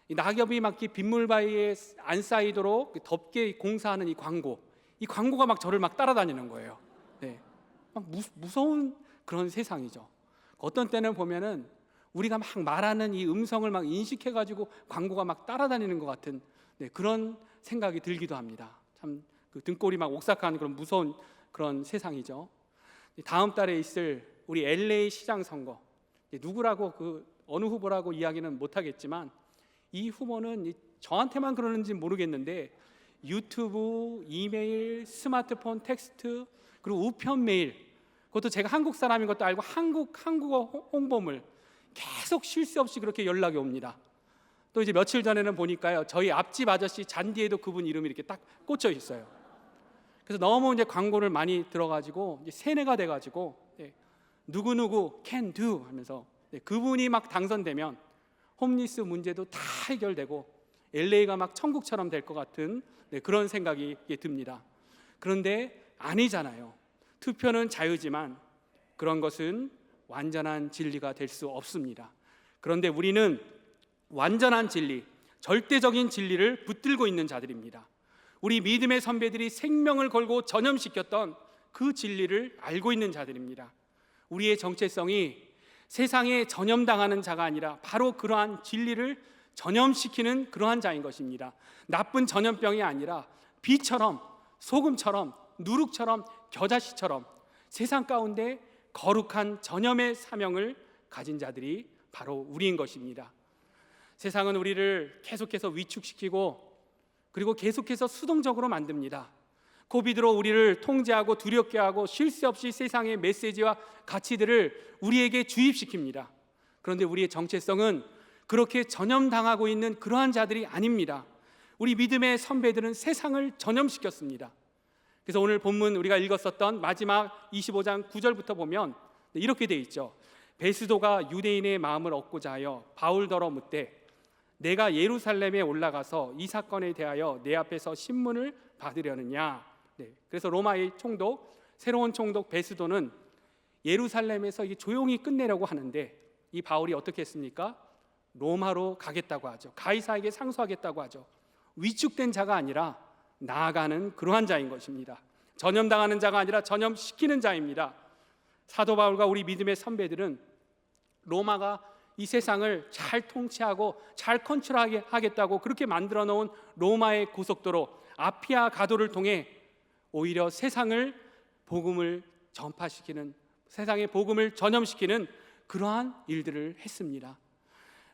이 낙엽이 막 빗물바위에 안 쌓이도록 덥게 공사하는 이 광고가 막 저를 막 따라다니는 거예요. 막 무서운 그런 세상이죠. 어떤 때는 보면은 우리가 막 말하는 이 음성을 막 인식해가지고 광고가 막 따라다니는 것 같은 그런 생각이 들기도 합니다. 참 그 등골이 막 옥삭한 그런 무서운 그런 세상이죠. 다음 달에 있을 우리 LA 시장 선거, 누구라고 그 어느 후보라고 이야기는 못하겠지만 이 후보는 저한테만 그러는지 모르겠는데 유튜브, 이메일, 스마트폰 텍스트 그리고 우편 메일, 그것도 제가 한국 사람인 것도 알고 한국어 홍보물 계속 쉴 새 없이 그렇게 연락이 옵니다. 또 이제 며칠 전에는 보니까요, 저희 앞집 아저씨 잔디에도 그분 이름이 이렇게 딱 꽂혀 있어요. 그래서 너무 이제 광고를 많이 들어가지고 이제 세뇌가 돼가지고 누구누구 can do 하면서 그분이 막 당선되면 홈리스 문제도 다 해결되고 LA가 막 천국처럼 될 것 같은 그런 생각이 듭니다. 그런데 아니잖아요. 투표는 자유지만 그런 것은 완전한 진리가 될 수 없습니다. 그런데 우리는 완전한 진리, 절대적인 진리를 붙들고 있는 자들입니다. 우리 믿음의 선배들이 생명을 걸고 전염시켰던 그 진리를 알고 있는 자들입니다. 우리의 정체성이 세상에 전염당하는 자가 아니라 바로 그러한 진리를 전염시키는 그러한 자인 것입니다. 나쁜 전염병이 아니라 비처럼, 소금처럼, 누룩처럼, 겨자씨처럼 세상 가운데 거룩한 전염의 사명을 가진 자들이 바로 우리인 것입니다. 세상은 우리를 계속해서 위축시키고 그리고 계속해서 수동적으로 만듭니다. 코비드로 우리를 통제하고 두렵게 하고 쉴 새 없이 세상의 메시지와 가치들을 우리에게 주입시킵니다. 그런데 우리의 정체성은 그렇게 전염당하고 있는 그러한 자들이 아닙니다. 우리 믿음의 선배들은 세상을 전염시켰습니다. 그래서 오늘 본문 우리가 읽었었던 마지막 25장 9절부터 보면 이렇게 돼 있죠. 베스도가 유대인의 마음을 얻고자 하여 바울더러 묻되 내가 예루살렘에 올라가서 이 사건에 대하여 내 앞에서 신문을 받으려느냐. 그래서 로마의 총독, 새로운 총독 베스도는 예루살렘에서 이게 조용히 끝내려고 하는데 이 바울이 어떻게 했습니까? 로마로 가겠다고 하죠. 가이사에게 상소하겠다고 하죠. 위축된 자가 아니라 나아가는 그러한 자인 것입니다. 전염당하는 자가 아니라 전염시키는 자입니다. 사도 바울과 우리 믿음의 선배들은 로마가 이 세상을 잘 통치하고 잘 컨트롤하겠다고 그렇게 만들어 놓은 로마의 고속도로 아피아 가도를 통해 오히려 세상을 복음을 전파시키는, 세상의 복음을 전염시키는 그러한 일들을 했습니다.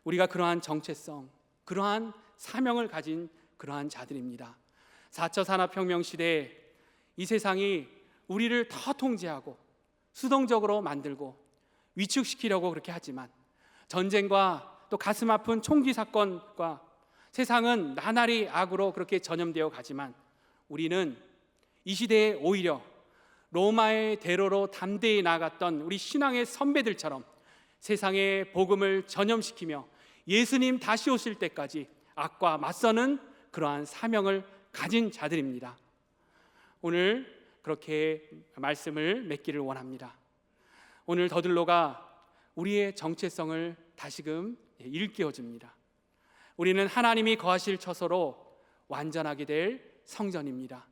우리가 그러한 정체성, 그러한 사명을 가진 그러한 자들입니다. 4차 산업혁명 시대에 이 세상이 우리를 더 통제하고 수동적으로 만들고 위축시키려고 그렇게 하지만 전쟁과 또 가슴 아픈 총기 사건과 세상은 나날이 악으로 그렇게 전염되어 가지만 우리는 이 시대에 오히려 로마의 대로로 담대히 나아갔던 우리 신앙의 선배들처럼 세상의 복음을 전염시키며 예수님 다시 오실 때까지 악과 맞서는 그러한 사명을 가진 자들입니다. 오늘 그렇게 말씀을 맺기를 원합니다. 오늘 더들로가 우리의 정체성을 다시금 일깨워줍니다. 우리는 하나님이 거하실 처소로 완전하게 될 성전입니다.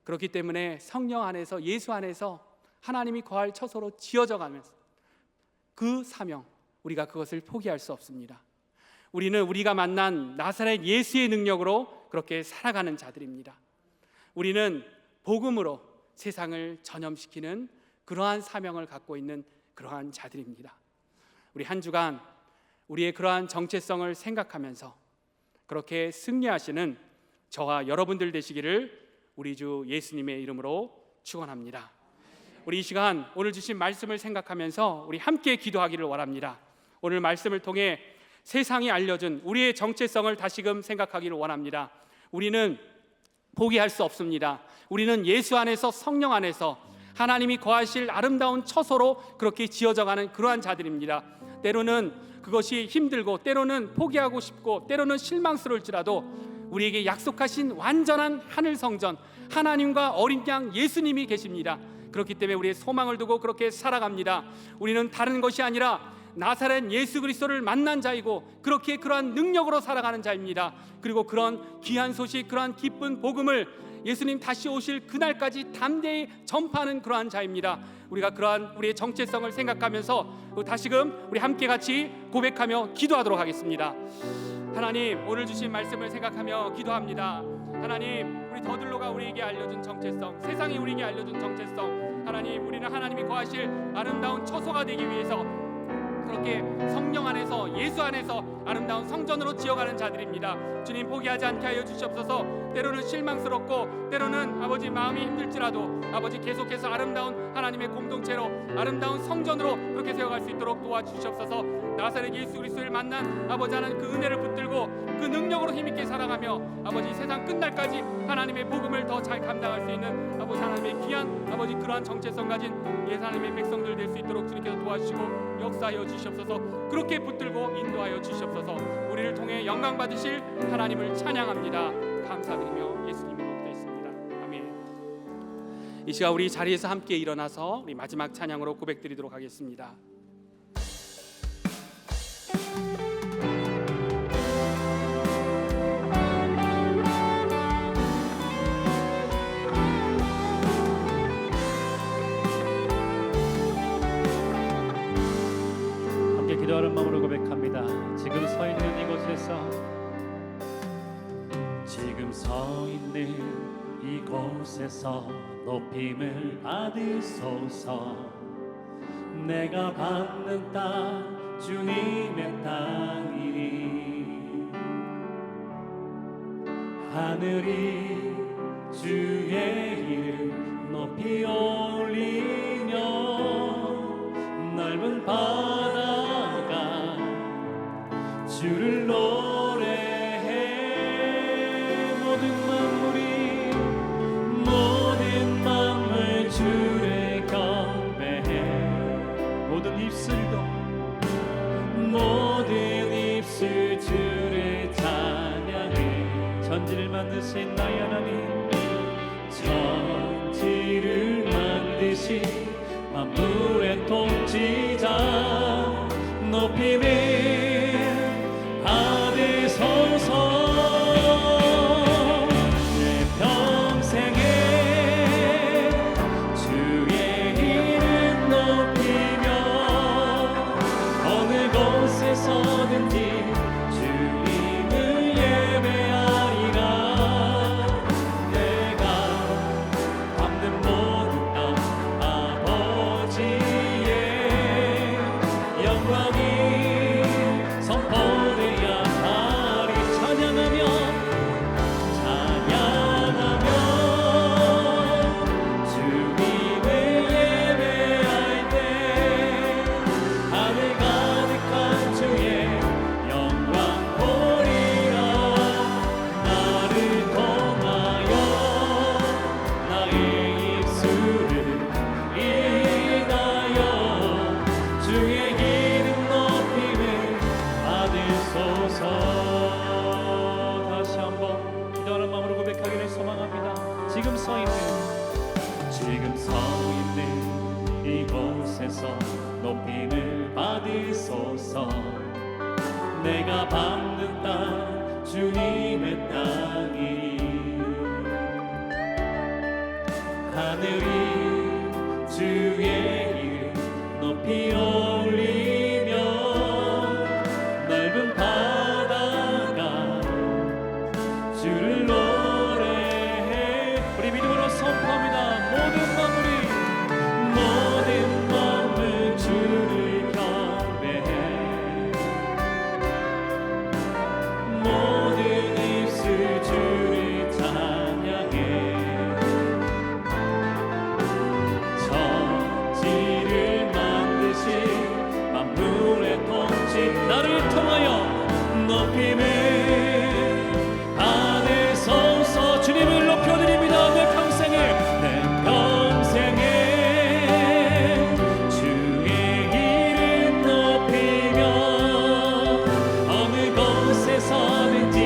그렇기 때문에 성령 안에서, 예수 안에서 하나님이 거할 처소로 지어져 가면서 그 사명, 우리가 그것을 포기할 수 없습니다. 우리는 우리가 만난 나사렛 예수의 능력으로 그렇게 살아가는 자들입니다. 우리는 복음으로 세상을 전염시키는 그러한 사명을 갖고 있는 그러한 자들입니다. 우리 한 주간 우리의 그러한 정체성을 생각하면서 그렇게 승리하시는 저와 여러분들 되시기를 우리 주 예수님의 이름으로 축원합니다. 우리 이 시간 오늘 주신 말씀을 생각하면서 우리 함께 기도하기를 원합니다. 오늘 말씀을 통해 세상이 알려준 우리의 정체성을 다시금 생각하기를 원합니다. 우리는 포기할 수 없습니다. 우리는 예수 안에서, 성령 안에서 하나님이 거하실 아름다운 처소로 그렇게 지어져가는 그러한 자들입니다. 때로는 그것이 힘들고 때로는 포기하고 싶고 때로는 실망스러울지라도 우리에게 약속하신 완전한 하늘 성전, 하나님과 어린 양 예수님이 계십니다. 그렇기 때문에 우리의 소망을 두고 그렇게 살아갑니다. 우리는 다른 것이 아니라 나사렛 예수 그리스도를 만난 자이고 그렇게 그러한 능력으로 살아가는 자입니다. 그리고 그런 귀한 소식, 그러한 기쁜 복음을 예수님 다시 오실 그날까지 담대히 전파하는 그러한 자입니다. 우리가 그러한 우리의 정체성을 생각하면서 다시금 우리 함께 같이 고백하며 기도하도록 하겠습니다. 하나님, 오늘 주신 말씀을 생각하며 기도합니다. 하나님, 우리 더들로가 우리에게 알려준 정체성, 세상이 우리에게 알려준 정체성, 하나님, 우리는 하나님이 거하실 아름다운 처소가 되기 위해서 그렇게 성령 안에서, 예수 안에서 아름다운 성전으로 지어가는 자들입니다. 주님, 포기하지 않게 하여 주시옵소서. 때로는 실망스럽고 때로는 아버지 마음이 힘들지라도 아버지 계속해서 아름다운 하나님의 공동체로, 아름다운 성전으로 그렇게 세워갈 수 있도록 도와주시옵소서. 나사렛 예수 그리스도를 만난 아버지 하나님 그 은혜를 붙들고 그 능력으로 힘있게 살아가며 아버지 세상 끝날까지 하나님의 복음을 더 잘 감당할 수 있는 아버지 하나님의 귀한 아버지 그러한 정체성 가진 예수 하나님의 백성들 될 수 있도록 주님께서 도와주시고 역사하여 주시옵소서. 그렇게 붙들고 인도하여 주시옵소서. 우리를 통해 영광 받으실 하나님을 찬양합니다. 감사드리며 예수님의 이름으로 기도했습니다. 아멘. 이 시간 우리 자리에서 함께 일어나서 우리 마지막 찬양으로 고백드리도록 하겠습니다. 지금 서 있는 이곳에서 높임을 받으소서. 내가 받는 땅 주님의 땅이니 하늘이 주의 이름 높이 올리며 넓은 바다가 주를 노래해. 모든 만물 주를 경배해. 모든 입술 주를 찬양해. 천지를 만드신 나의 하나님, 천지를 만드신 만물의 통치자 높임을 받으소서. 내 평생에 주의 이름 높이며 어느 곳에서든지 주님을 예배하리라. 내가 밟는 모든 땅 아버지의 영광이 선포되어야 하리. 찬양하며 주님을 예배할 때 하늘 가득한 주의 영광 보리라. 나를 통하여 나의 입술을 인하여 주의 이름 높임을 받으소서. 다시 한번 기도하는 마음으로 고백하기를 소망합니다. 지금 서 있는 이곳에서 높임을 받으소서. 내가 밟는 땅 주님의 땅이 하늘이 주의 이름 높이 올리며 넓은 바다가 주를 노래해. 우리 믿음으로 선포합니다. 모든 만물 주를 경배해. 모든 입술 주를 찬양해. 천지를 만드신 만물의 통치 나를 통하여 높임을 받으소서. 주님을 높여드립니다. 내 평생에 주의 이름 높이며 어느 곳에서든지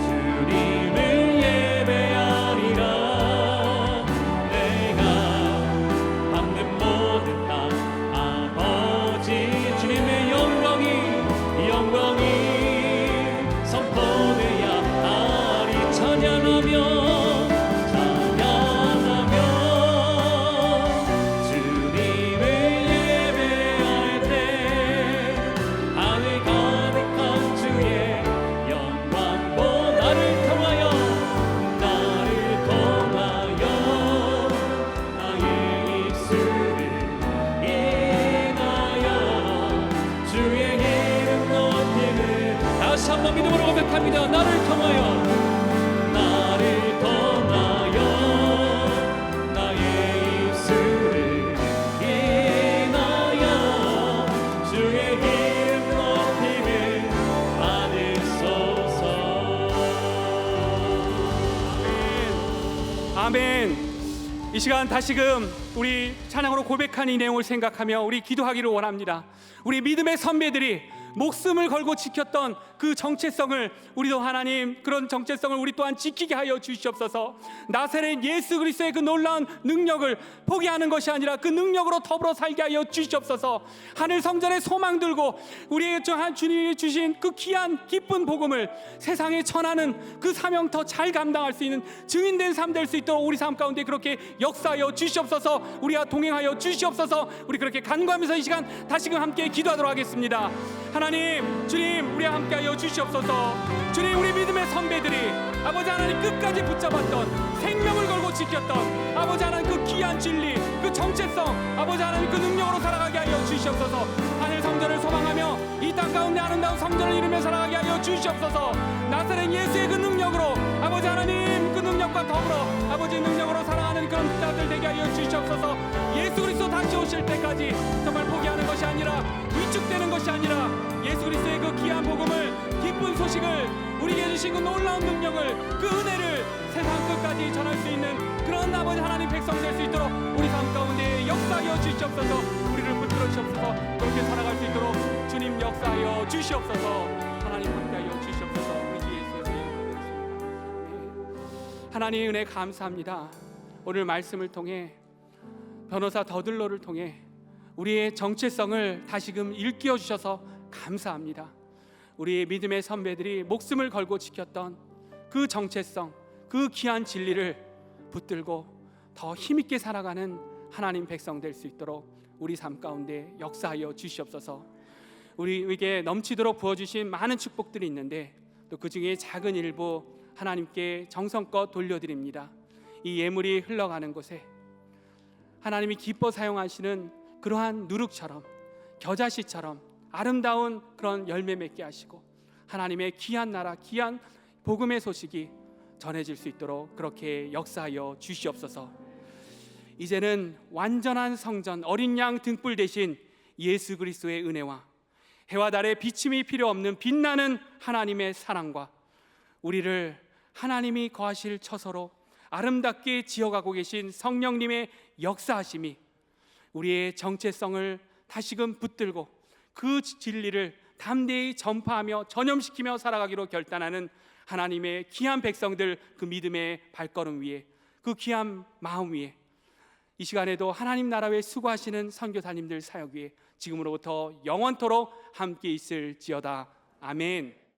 주님을 예배하리라. 내가 밟는 모든 땅 아버지 주님의 영광이 선포되어야 하리. 찬양하며 주님을 예배할 때 하늘 가득한 주의 영광 나를 통하여 나의 입술을 인하여 주의 이름 높임을 다시 한번 믿음으로 고백합니다. 나를 통하여 나의 입술을 인하여 주의 이름 높임을 받으소서. 아멘. 이 시간 다시금 우리 찬양으로 고백한 이 내용을 생각하며 우리 기도하기를 원합니다. 우리 믿음의 선배들이 목숨을 걸고 지켰던 그 정체성을 우리도 하나님 그런 정체성을 우리 또한 지키게 하여 주시옵소서. 나사렛 예수 그리스도의 그 놀라운 능력을 포기하는 것이 아니라 그 능력으로 더불어 살게 하여 주시옵소서. 하늘 성전에 소망 들고 우리의 주님이 주신 그 귀한 기쁜 복음을 세상에 전하는 그 사명 더 잘 감당할 수 있는 증인된 삶 될 수 있도록 우리 삶 가운데 그렇게 역사하여 주시옵소서. 우리와 동행하여 주시옵소서. 우리 그렇게 간구하면서 이 시간 다시금 함께 기도하도록 하겠습니다. 하나님, 주님, 우리와 함께하여 주시옵소서. 주님, 우리 믿음의 선배들이 아버지 하나님 그 끝까지 붙잡았던, 생명을 걸고 지켰던 아버지 하나님 그 귀한 진리, 그 정체성, 아버지 하나님 그 능력으로 살아가게 하여 주시옵소서. 하늘 성전을 소망하며 이 땅 가운데 아름다운 성전을 이루며 살아가게 하여 주시옵소서. 나사렛 예수의 그 능력으로 아버지 하나님 그 능력과 더불어 아버지 능력으로 살아가는 그런 자들 되게 하여 주시옵소서. 예수 그리스도 다시 오실 때까지 정말 포기하는 것이 아니라, 위축되는 것이 아니라, 예수 그리스도의 그 귀한 복음을, 기쁜 소식을, 우리에게 주신 그 놀라운 능력을, 그 은혜를 세상 끝까지 전할 수 있는 그런 아버지 하나님 백성 될 수 있도록 우리 삶 가운데 역사하여 주시옵소서. 우리를 붙들어 주시옵소서. 그렇게 살아갈 수 있도록 주님 역사하여 주시옵소서. 하나님 함께하여 주시옵소서. 우리 주 예수의 이름으로 기도드렸습니다. 하나님의 은혜 감사합니다. 오늘 말씀을 통해, 변호사 더들로를 통해 우리의 정체성을 다시금 일깨워 주셔서 감사합니다. 우리의 믿음의 선배들이 목숨을 걸고 지켰던 그 정체성, 그 귀한 진리를 붙들고 더 힘있게 살아가는 하나님 백성 될 수 있도록 우리 삶 가운데 역사하여 주시옵소서. 우리에게 넘치도록 부어주신 많은 축복들이 있는데 또 그 중에 작은 일부 하나님께 정성껏 돌려드립니다. 이 예물이 흘러가는 곳에 하나님이 기뻐 사용하시는 그러한 누룩처럼, 겨자씨처럼 아름다운 그런 열매 맺게 하시고 하나님의 귀한 나라, 귀한 복음의 소식이 전해질 수 있도록 그렇게 역사하여 주시옵소서. 이제는 완전한 성전, 어린 양 등불 대신 예수 그리스도의 은혜와 해와 달의 비침이 필요 없는 빛나는 하나님의 사랑과 우리를 하나님이 거하실 처소로 아름답게 지어가고 계신 성령님의 역사하심이 우리의 정체성을 다시금 붙들고 그 진리를 담대히 전파하며 전염시키며 살아가기로 결단하는 하나님의 귀한 백성들, 그 믿음의 발걸음 위에, 그 귀한 마음 위에 이 시간에도 하나님 나라 위에 수고하시는 선교사님들 사역 위에 지금으로부터 영원토록 함께 있을지어다. 아멘.